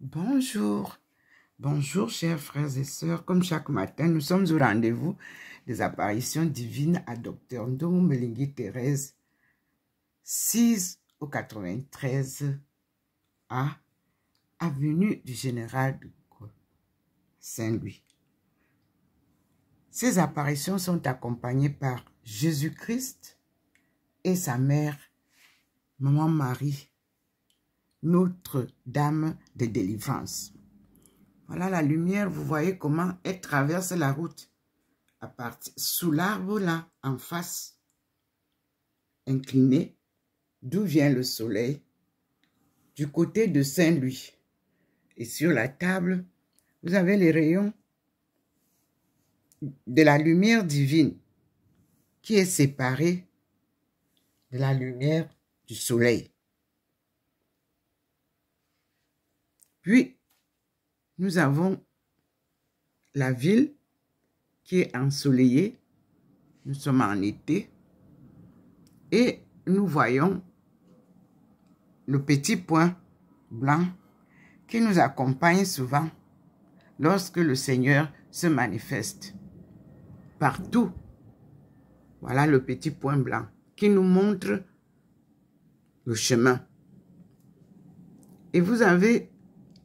Bonjour, bonjour chers frères et sœurs. Comme chaque matin, nous sommes au rendez-vous des apparitions divines à Dr Ndongo Mbengue Thérèse, 6 au 93 A, avenue du Général de Gaulle, Saint-Louis. Ces apparitions sont accompagnées par Jésus-Christ et sa mère, Maman Marie, Notre-Dame de délivrance. Voilà la lumière, vous voyez comment elle traverse la route. À partir, sous l'arbre là, en face, incliné, d'où vient le soleil, du côté de Saint-Louis. Et sur la table, vous avez les rayons de la lumière divine qui est séparée de la lumière du soleil. Puis, nous avons la ville qui est ensoleillée. Nous sommes en été. Et nous voyons le petit point blanc qui nous accompagne souvent lorsque le Seigneur se manifeste. Partout, voilà le petit point blanc qui nous montre le chemin. Et vous avez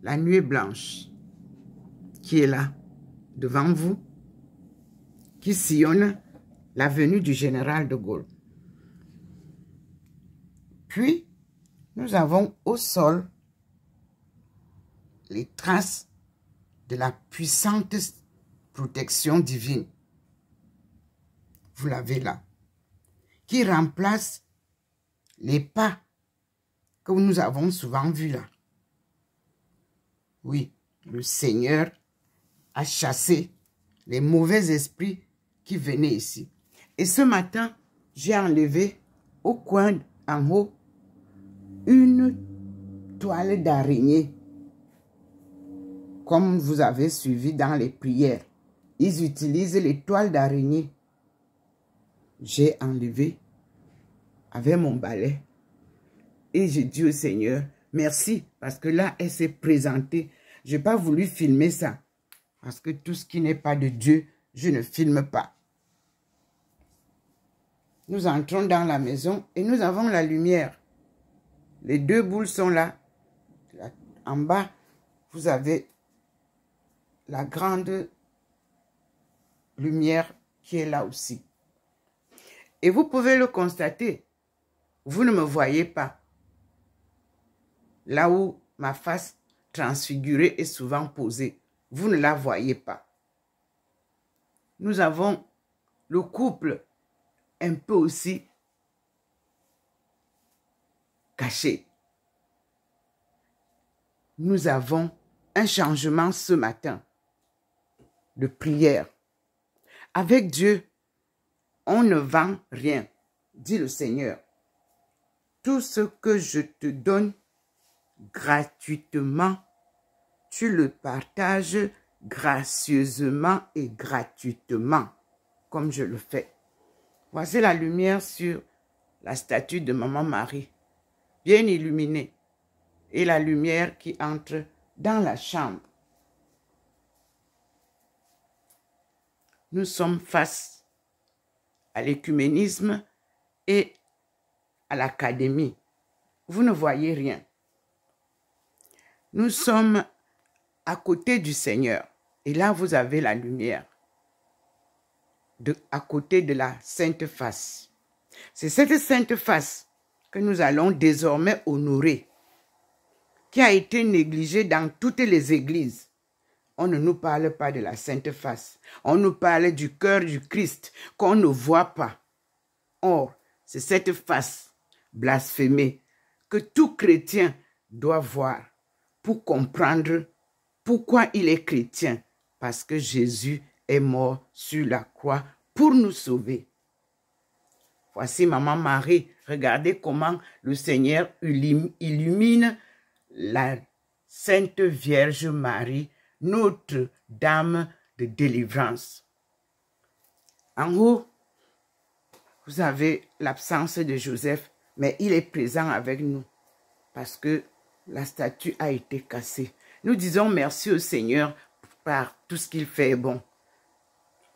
la nuée blanche qui est là, devant vous, qui sillonne l'avenue du Général de Gaulle. Puis, nous avons au sol les traces de la puissante protection divine. Vous l'avez là. Qui remplace les pas que nous avons souvent vus là. Oui, le Seigneur a chassé les mauvais esprits qui venaient ici. Et ce matin, j'ai enlevé au coin en haut une toile d'araignée. Comme vous avez suivi dans les prières, ils utilisent les toiles d'araignée. J'ai enlevé avec mon balai et j'ai dit au Seigneur, merci, parce que là, elle s'est présentée. Je n'ai pas voulu filmer ça, parce que tout ce qui n'est pas de Dieu, je ne filme pas. Nous entrons dans la maison et nous avons la lumière. Les deux boules sont là. En bas, vous avez la grande lumière qui est là aussi. Et vous pouvez le constater. Vous ne me voyez pas. Là où ma face transfigurée est souvent posée, vous ne la voyez pas. Nous avons le couple un peu aussi caché. Nous avons un changement ce matin de prière. Avec Dieu, on ne vend rien, dit le Seigneur. Tout ce que je te donne gratuitement, tu le partages gracieusement et gratuitement, comme je le fais. Voici la lumière sur la statue de Maman Marie, bien illuminée, et la lumière qui entre dans la chambre. Nous sommes face à l'écuménisme et à l'académie. Vous ne voyez rien. Nous sommes à côté du Seigneur. Et là, vous avez la lumière. À côté de la Sainte Face. C'est cette Sainte Face que nous allons désormais honorer, qui a été négligée dans toutes les églises. On ne nous parle pas de la Sainte Face. On nous parle du cœur du Christ qu'on ne voit pas. Or, c'est cette face blasphémée que tout chrétien doit voir pour comprendre pourquoi il est chrétien. Parce que Jésus est mort sur la croix pour nous sauver. Voici Maman Marie. Regardez comment le Seigneur illumine la Sainte Vierge Marie, notre Dame de délivrance. En haut, vous avez l'absence de Joseph, mais il est présent avec nous parce que la statue a été cassée. Nous disons merci au Seigneur par tout ce qu'il fait bon.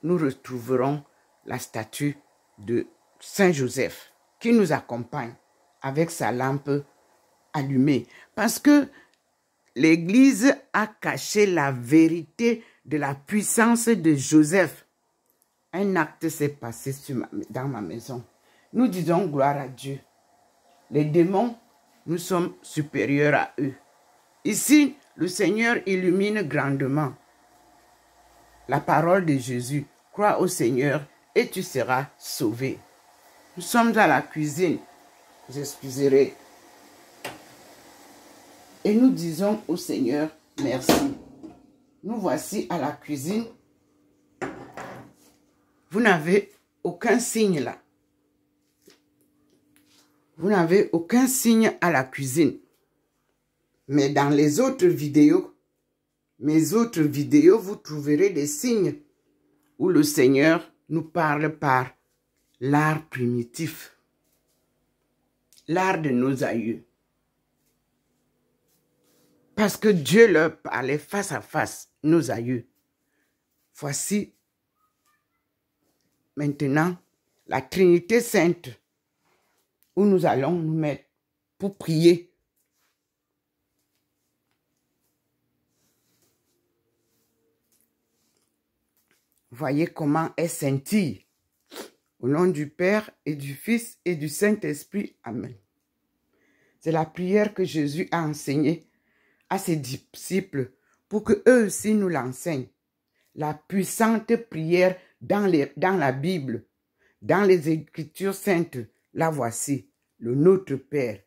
Nous retrouverons la statue de Saint Joseph qui nous accompagne avec sa lampe allumée. Parce que l'Église a caché la vérité de la puissance de Joseph. Un acte s'est passé dans ma maison. Nous disons gloire à Dieu. Les démons, nous sommes supérieurs à eux. Ici, le Seigneur illumine grandement la parole de Jésus. Crois au Seigneur et tu seras sauvé. Nous sommes à la cuisine. Vous excuserez. Et nous disons au Seigneur merci. Nous voici à la cuisine. Vous n'avez aucun signe là. Vous n'avez aucun signe à la cuisine. Mais dans les autres vidéos, mes autres vidéos, vous trouverez des signes où le Seigneur nous parle par l'art primitif, l'art de nos aïeux. Parce que Dieu leur parlait face à face, nos aïeux. Voici maintenant la Trinité Sainte où nous allons nous mettre pour prier. Voyez comment elle scintille. Au nom du Père et du Fils et du Saint-Esprit. Amen. C'est la prière que Jésus a enseignée à ses disciples pour que eux aussi nous l'enseignent. La puissante prière dans la Bible, dans les Écritures saintes, la voici, le Notre Père.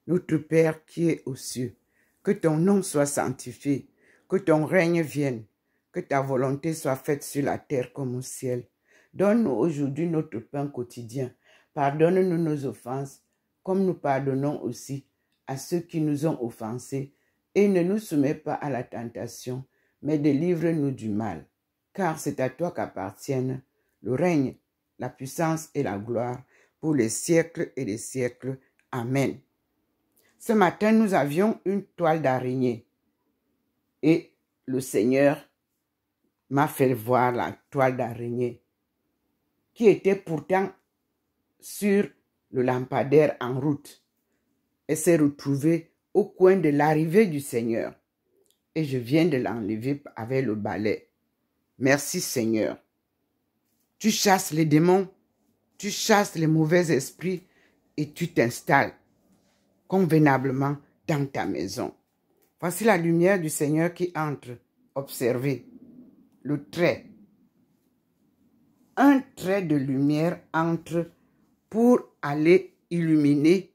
Notre Père qui est aux cieux, que ton nom soit sanctifié, que ton règne vienne, que ta volonté soit faite sur la terre comme au ciel. Donne-nous aujourd'hui notre pain quotidien. Pardonne-nous nos offenses, comme nous pardonnons aussi à ceux qui nous ont offensés. Et ne nous soumets pas à la tentation, mais délivre-nous du mal. Car c'est à toi qu'appartiennent le règne, la puissance et la gloire pour les siècles et les siècles. Amen. Ce matin, nous avions une toile d'araignée. Et le Seigneur m'a fait voir la toile d'araignée qui était pourtant sur le lampadaire en route. Elle s'est retrouvée au coin de l'arrivée du Seigneur. Et je viens de l'enlever avec le balai. Merci Seigneur. Tu chasses les démons, tu chasses les mauvais esprits et tu t'installes convenablement dans ta maison. Voici la lumière du Seigneur qui entre. Observez le trait. Un trait de lumière entre pour aller illuminer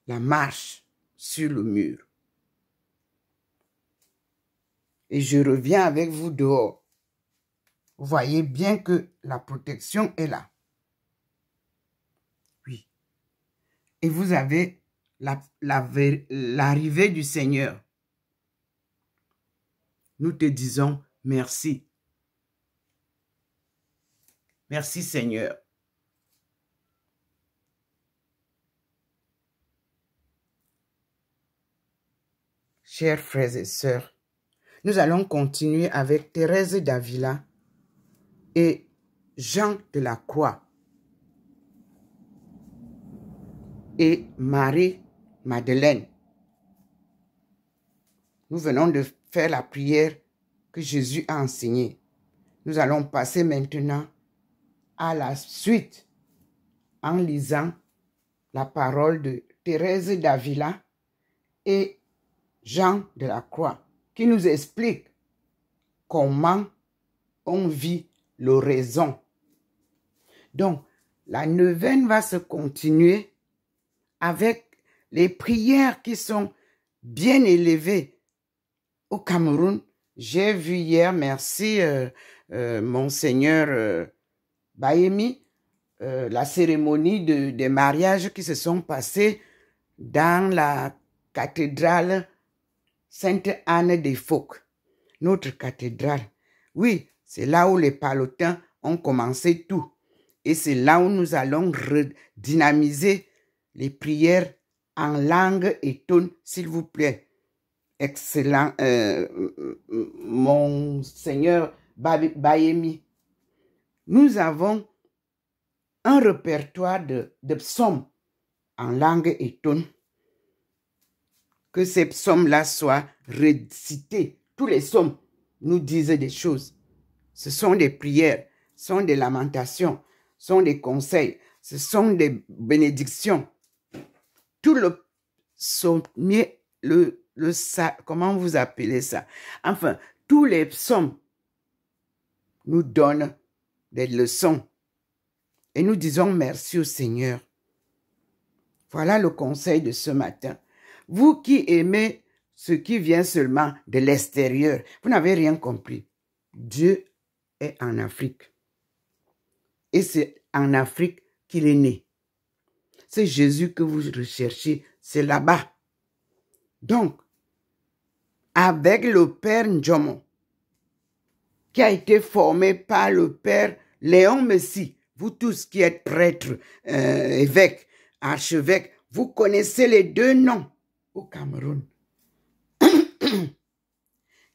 la marche sur le mur. Et je reviens avec vous dehors. Vous voyez bien que la protection est là. Oui. Et vous avez l'arrivée du Seigneur. Nous te disons merci. Merci Seigneur. Chers frères et sœurs, nous allons continuer avec Thérèse d'Avila et Jean de la Croix et Marie-Madeleine. Nous venons de faire la prière que Jésus a enseignée. Nous allons passer maintenant à la suite en lisant la parole de Thérèse d'Avila et Jean de la Croix qui nous explique comment on vit l'oraison. Donc, la neuvaine va se continuer avec les prières qui sont bien élevées au Cameroun. J'ai vu hier, merci Monseigneur Bayemi, la cérémonie des mariages qui se sont passés dans la cathédrale Sainte-Anne des Phoques, notre cathédrale. Oui, c'est là où les palotins ont commencé tout. Et c'est là où nous allons redynamiser les prières en langue et tone, s'il vous plaît. Excellent, Monseigneur Bayemi. Nous avons un répertoire de psaumes en langue et tone. Que ces psaumes-là soient récités. Tous les psaumes nous disent des choses. Ce sont des prières, ce sont des lamentations, ce sont des conseils, ce sont des bénédictions. Tout le psaumier, comment vous appelez ça? Enfin, tous les psaumes nous donnent des leçons. Et nous disons merci au Seigneur. Voilà le conseil de ce matin. Vous qui aimez ce qui vient seulement de l'extérieur, vous n'avez rien compris. Dieu est en Afrique. Et c'est en Afrique qu'il est né. C'est Jésus que vous recherchez, c'est là-bas. Donc, avec le Père Njomo, qui a été formé par le Père Léon Messi, vous tous qui êtes prêtres, évêques, archevêques, vous connaissez les deux noms au Cameroun.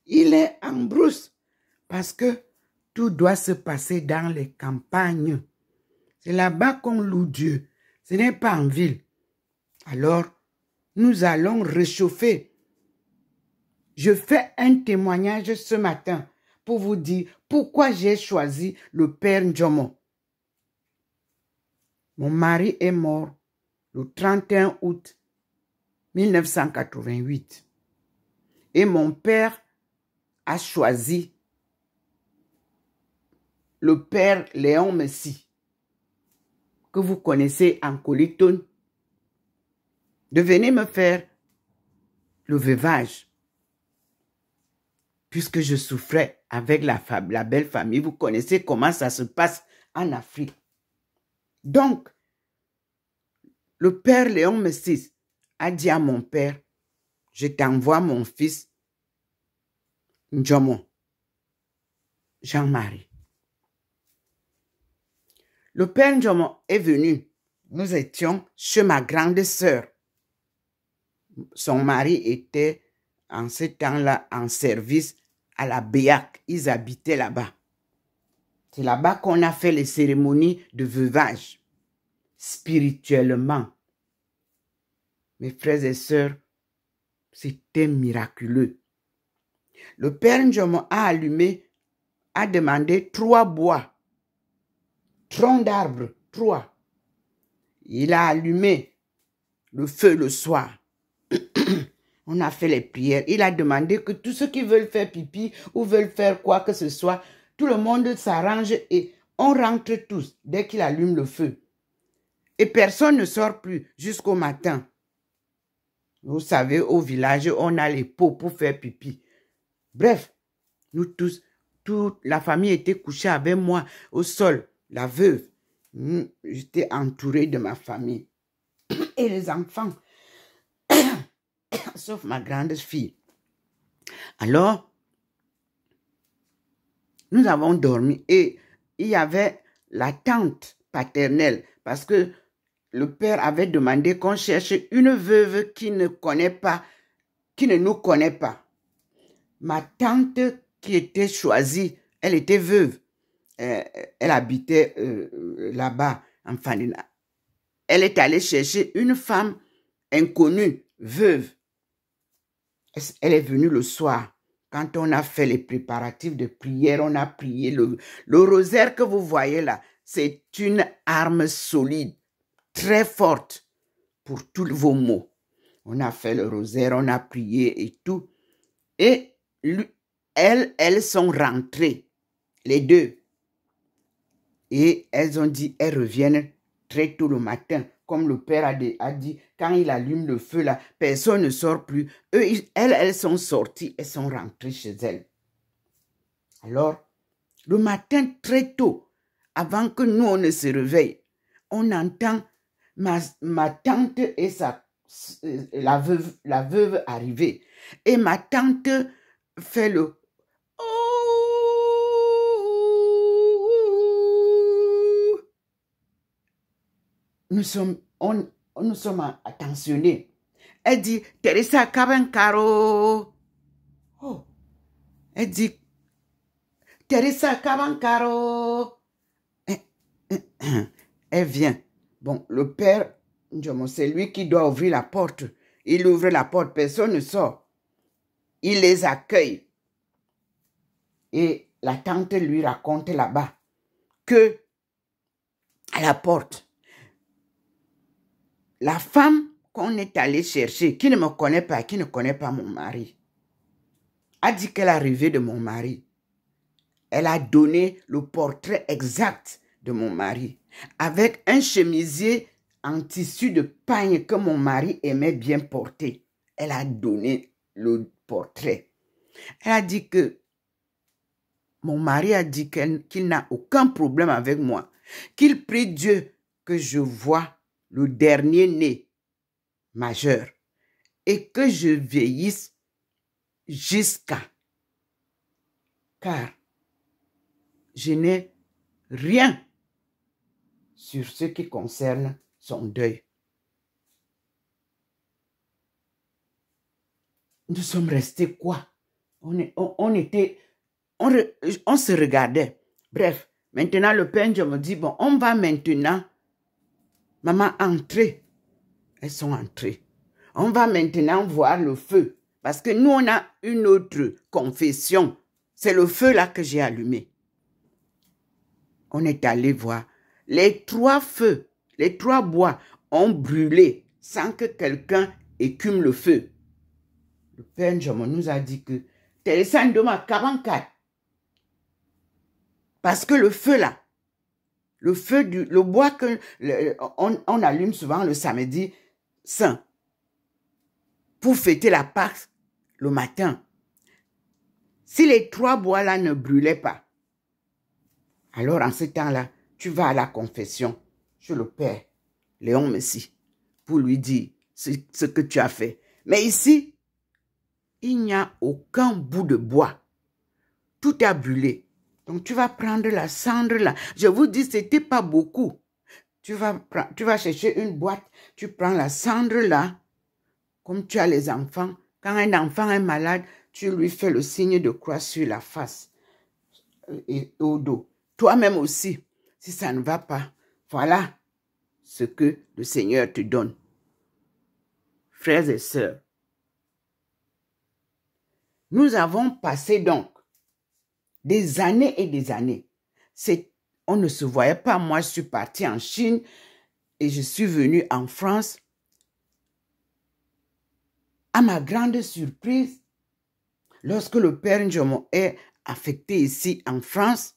Il est en brousse parce que tout doit se passer dans les campagnes. C'est là-bas qu'on loue Dieu. Ce n'est pas en ville. Alors, nous allons réchauffer. Je fais un témoignage ce matin pour vous dire pourquoi j'ai choisi le Père Njomo. Mon mari est mort le 31 août 1988. Et mon père a choisi le Père Léon Messi, que vous connaissez en Colyton, de venir me faire le veuvage. Puisque je souffrais avec la belle famille, vous connaissez comment ça se passe en Afrique. Donc, le Père Léon Messi a dit à mon père, je t'envoie mon fils Njomo, Jean-Marie. Le Père Njomo est venu. Nous étions chez ma grande sœur. Son mari était en ce temps-là en service à la BEAC. Ils habitaient là-bas. C'est là-bas qu'on a fait les cérémonies de veuvage. Spirituellement. Mes frères et sœurs, c'était miraculeux. Le Père Njomo a demandé 3 bois, troncs d'arbres, 3. Il a allumé le feu le soir. On a fait les prières. Il a demandé que tous ceux qui veulent faire pipi ou veulent faire quoi que ce soit, tout le monde s'arrange et on rentre tous dès qu'il allume le feu. Et personne ne sort plus jusqu'au matin. Vous savez, au village, on a les pots pour faire pipi. Bref, nous tous, toute la famille était couchée avec moi au sol, la veuve. J'étais entourée de ma famille. Et les enfants, sauf ma grande fille. Alors, nous avons dormi et il y avait la tante paternelle parce que le père avait demandé qu'on cherche une veuve qui ne nous connaît pas. Ma tante qui était choisie, elle était veuve. Elle habitait là-bas, en Fanina. Elle est allée chercher une femme inconnue, veuve. Elle est venue le soir. Quand on a fait les préparatifs de prière, on a prié. Le rosaire que vous voyez là, c'est une arme solide, très forte pour tous vos maux. On a fait le rosaire, on a prié et tout. Et elles sont rentrées, les deux. Et elles ont dit, elles reviennent très tôt le matin. Comme le père a dit, quand il allume le feu là, personne ne sort plus. Elles sont sorties, elles sont rentrées chez elles. Alors, le matin très tôt, avant que nous on ne se réveille, on entend ma tante et la veuve arriver. Et ma tante fait le nous sommes attentionnés. Elle dit, Teresa Kabankaro. Oh. Elle dit, Teresa Kabankaro. Elle vient. Bon, le père, c'est lui qui doit ouvrir la porte. Il ouvre la porte, personne ne sort. Il les accueille. Et la tante lui raconte là-bas que à la porte, la femme qu'on est allé chercher, qui ne me connaît pas, qui ne connaît pas mon mari, a dit qu'elle est arrivée de mon mari. Elle a donné le portrait exact de mon mari, avec un chemisier en tissu de pagne que mon mari aimait bien porter. Elle a donné le portrait. Elle a dit que mon mari a dit qu'il n'a aucun problème avec moi, qu'il prie Dieu que je voie le dernier né majeur et que je vieillisse jusqu'à. Car je n'ai rien sur ce qui concerne son deuil. Nous sommes restés quoi? On se regardait. Bref, maintenant le père me dit, bon, on va maintenant, maman, entrer. Elles sont entrées. On va maintenant voir le feu. Parce que nous, on a une autre confession. C'est le feu là que j'ai allumé. On est allé voir. Les 3 feux, les 3 bois ont brûlé sans que quelqu'un écume le feu. Le père Njomo nous a dit que Teresa Ndoma 44. Parce que le feu là, le bois que on allume souvent le samedi saint pour fêter la Pâque le matin. Si les 3 bois là ne brûlaient pas, alors en ce temps-là, tu vas à la confession chez le père Léon Messi pour lui dire ce que tu as fait. Mais ici, il n'y a aucun bout de bois. Tout a brûlé. Donc, tu vas prendre la cendre là. Je vous dis, ce n'était pas beaucoup. Tu vas chercher une boîte, tu prends la cendre là, comme tu as les enfants. Quand un enfant est malade, tu lui fais le signe de croix sur la face et au dos. Toi-même aussi, si ça ne va pas, voilà ce que le Seigneur te donne. Frères et sœurs, nous avons passé donc des années et des années. On ne se voyait pas. Moi, je suis partie en Chine et je suis venue en France. À ma grande surprise, lorsque le père Njomo est affecté ici en France,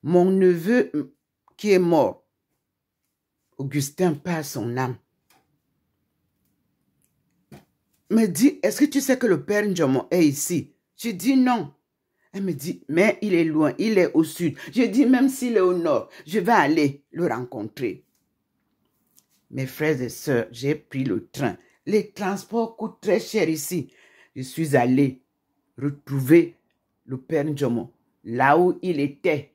mon neveu qui est mort, Augustin, par son âme, me dit, est-ce que tu sais que le père Njomo est ici? Je dis non. Elle me dit, mais il est loin, il est au sud. Je dis, même s'il est au nord, je vais aller le rencontrer. Mes frères et sœurs, j'ai pris le train. Les transports coûtent très cher ici. Je suis allé retrouver le père Njomo, là où il était.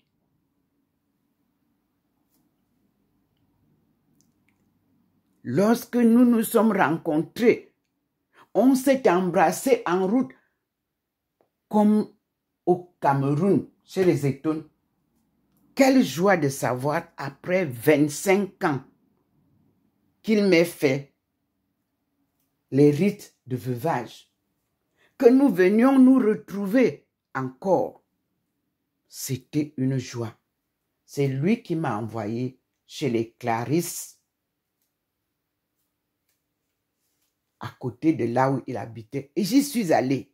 Lorsque nous nous sommes rencontrés, on s'est embrassés en route comme au Cameroun, chez les Étones. Quelle joie de savoir, après 25 ans, qu'il m'ait fait les rites de veuvage, que nous venions nous retrouver encore. C'était une joie. C'est lui qui m'a envoyé chez les Clarisses, à côté de là où il habitait. Et j'y suis allée.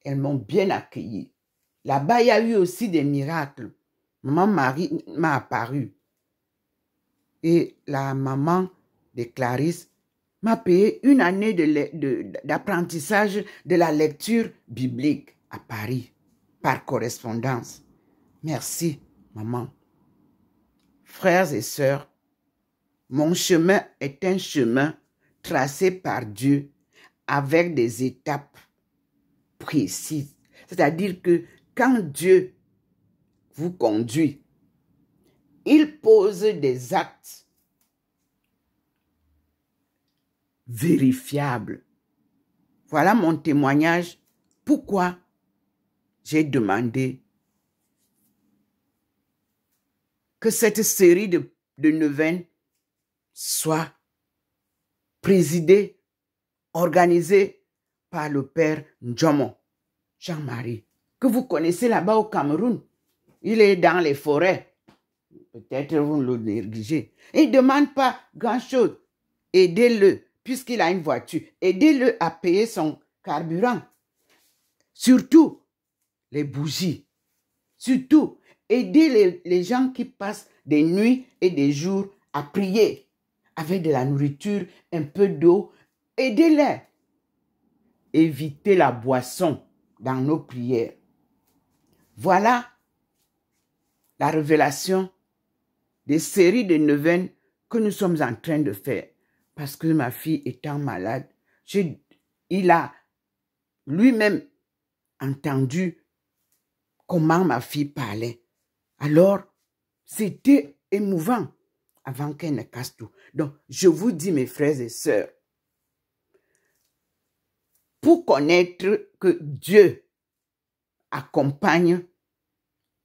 Elles m'ont bien accueilli. Là-bas, il y a eu aussi des miracles. Maman Marie m'a apparu. Et la maman de Clarisse m'a payé une année d'apprentissage de la lecture biblique à Paris, par correspondance. Merci, maman. Frères et sœurs, mon chemin est un chemin tracé par Dieu avec des étapes précises. C'est-à-dire que quand Dieu vous conduit, il pose des actes vérifiables. Voilà mon témoignage. Pourquoi j'ai demandé que cette série de neuvaines soit présidée, organisée par le père Ndjomo, Jean-Marie, que vous connaissez là-bas au Cameroun. Il est dans les forêts. Peut-être vous le négligez. Il ne demande pas grand-chose. Aidez-le, puisqu'il a une voiture. Aidez-le à payer son carburant. Surtout les bougies. Surtout, aidez les gens qui passent des nuits et des jours à prier avec de la nourriture, un peu d'eau. Aidez-les. Évitez la boisson dans nos prières. Voilà la révélation des séries de neuvaines que nous sommes en train de faire. Parce que ma fille étant malade, il a lui-même entendu comment ma fille parlait. Alors, c'était émouvant avant qu'elle ne casse tout. Donc, je vous dis, mes frères et sœurs, pour connaître que Dieu accompagne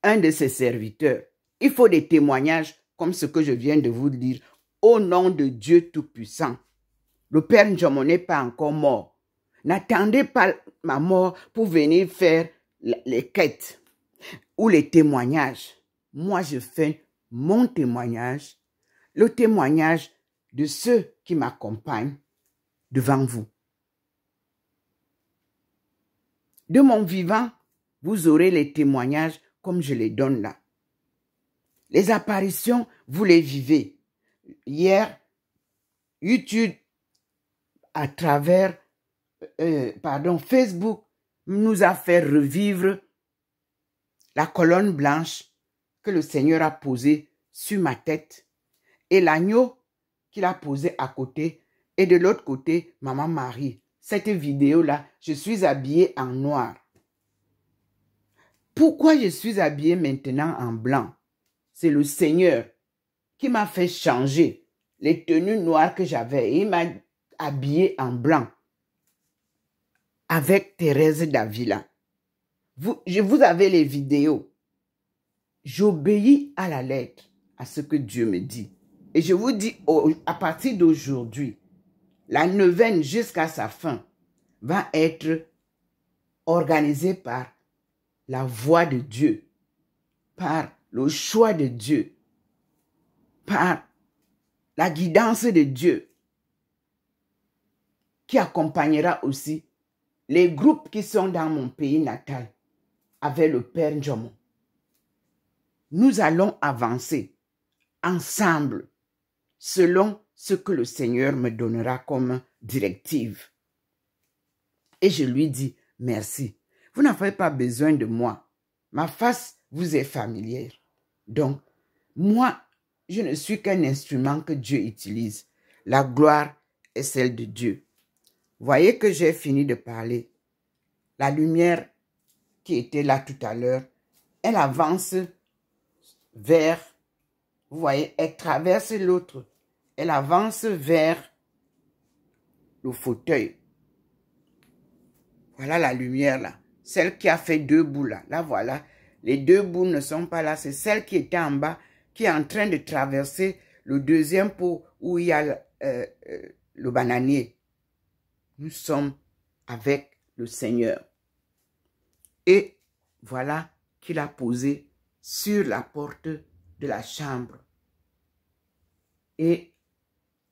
un de ses serviteurs, il faut des témoignages comme ce que je viens de vous dire au nom de Dieu Tout-Puissant. Le Père Ndjomo n'est pas encore mort. N'attendez pas ma mort pour venir faire les quêtes ou les témoignages. Moi, je fais mon témoignage, le témoignage de ceux qui m'accompagnent devant vous. De mon vivant, vous aurez les témoignages comme je les donne là. Les apparitions, vous les vivez. Hier, YouTube, à travers Facebook, nous a fait revivre la colonne blanche que le Seigneur a posée sur ma tête et l'agneau qu'il a posé à côté et de l'autre côté, Maman Marie. Cette vidéo-là, je suis habillée en noir. Pourquoi je suis habillée maintenant en blanc? C'est le Seigneur qui m'a fait changer les tenues noires que j'avais. Il m'a habillée en blanc avec Thérèse d'Avila. Vous avez les vidéos. J'obéis à la lettre, à ce que Dieu me dit. Et je vous dis, à partir d'aujourd'hui, la neuvaine jusqu'à sa fin va être organisée par la voix de Dieu, par le choix de Dieu, par la guidance de Dieu, qui accompagnera aussi les groupes qui sont dans mon pays natal avec le Père Ndjomo. Nous allons avancer ensemble selon ce que le Seigneur me donnera comme directive. Et je lui dis merci. Vous n'avez pas besoin de moi. Ma face vous est familière. Donc, moi, je ne suis qu'un instrument que Dieu utilise. La gloire est celle de Dieu. Voyez que j'ai fini de parler. La lumière qui était là tout à l'heure, elle avance vers, vous voyez, elle traverse l'autre. Elle avance vers le fauteuil. Voilà la lumière là. Celle qui a fait 2 bouts là. Là voilà. Les 2 bouts ne sont pas là. C'est celle qui était en bas qui est en train de traverser le deuxième pot où il y a le bananier. Nous sommes avec le Seigneur. Et voilà qu'il a posé sur la porte de la chambre. Et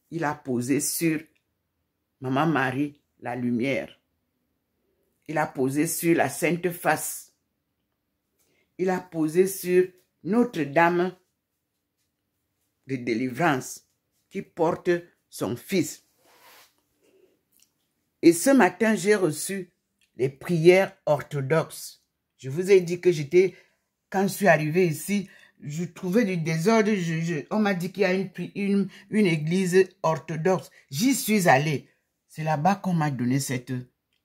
il a posé sur Maman Marie la lumière. Il a posé sur la Sainte Face. Il a posé sur Notre-Dame de délivrance qui porte son fils. Et ce matin, j'ai reçu les prières orthodoxes. Je vous ai dit que quand je suis arrivé ici, je trouvais du désordre. On m'a dit qu'il y a une église orthodoxe. J'y suis allé. C'est là-bas qu'on m'a donné cette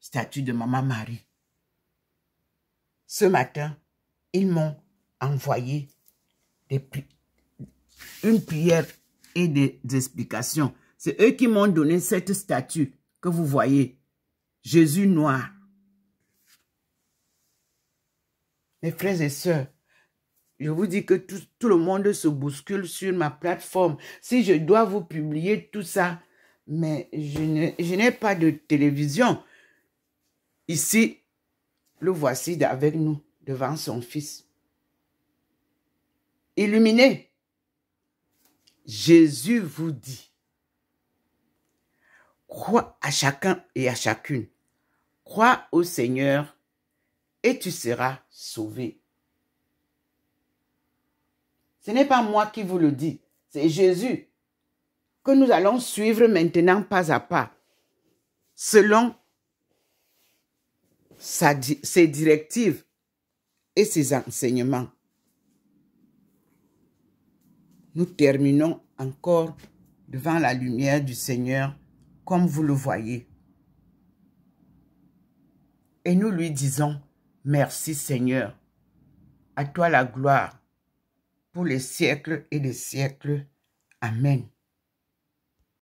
statue de Maman Marie. Ce matin, ils m'ont envoyé une prière et des explications C'est eux qui m'ont donné cette statue que vous voyez. Jésus noir. Mes frères et sœurs, je vous dis que tout le monde se bouscule sur ma plateforme. Si je dois vous publier tout ça, mais je n'ai pas de télévision. Ici, le voici avec nous, devant son fils. Illuminé. Jésus vous dit, crois à chacun et à chacune. Crois au Seigneur et tu seras sauvé. Ce n'est pas moi qui vous le dis, c'est Jésus que nous allons suivre maintenant pas à pas, selon ses directives et ses enseignements. Nous terminons encore devant la lumière du Seigneur, comme vous le voyez. Et nous lui disons, merci Seigneur, à toi la gloire, pour les siècles et les siècles. Amen.